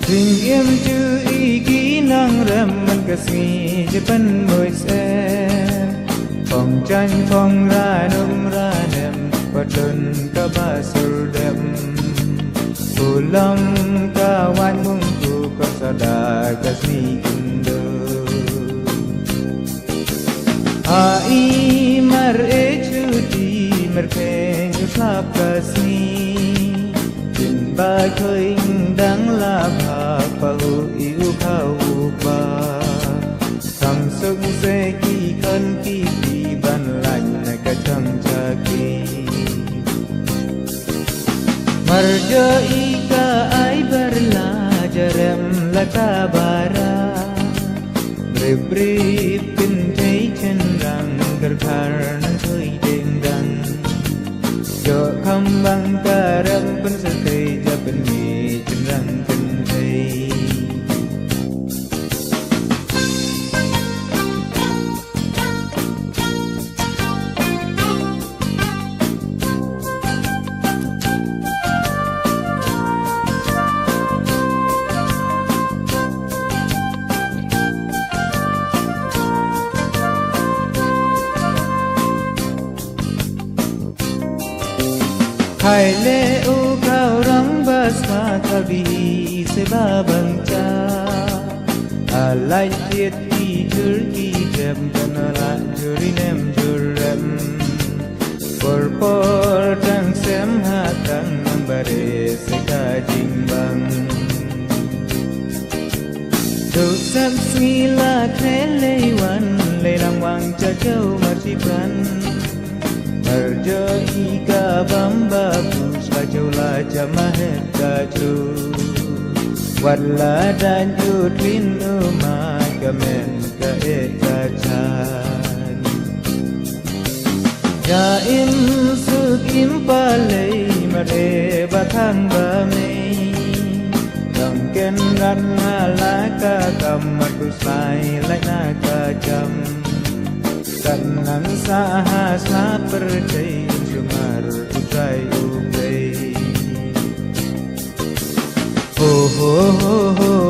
tình em chữ ý kỹ năng rem mình cả siจะเป็นมวยเสฟองจันฟองรานุ่มราเดมปัดลุนกะบาสุรเดมผู้ลำกะวันมุงกูก็สดากะสีอินโดอาอีมารเอชูดีมารเพงยุคลาบกะสีจินบาเคยดังลาภาปะหูอิวข้าวบาทำสุขเสกีคนกีปีบันลันในกะจังจากีมารเจออีกาไอเบอร์ลาจเรมละกาบาราบรีบเป็นใจฉันรังกระพารนั้นเคยเด้งดังเจาะคำบังการังเป็นสติจะเป็นมีฉันรังเป็นใจไข่เล่อูข้าวรังบาสมาทวีเสบาบังจาอะไรเทียดกีจุรกีเจ็บกันละจุริเนมจุรมปอร์ปอร์ดังเสมหาดังนังบาเรสกาจิงบังดูสับสีลาเทเลวันเลยรางวังจะเจ้ามาที่พันMarjoika bamba puspa chula jamahet kaju Walla dan yudwin umay kamen ka ekachan Jaim sukim palay mare batang bamay Dangken ran halaka kamat puspay lai nakajam Kanang saha sa percay sumar utay ubay Ho ho ho ho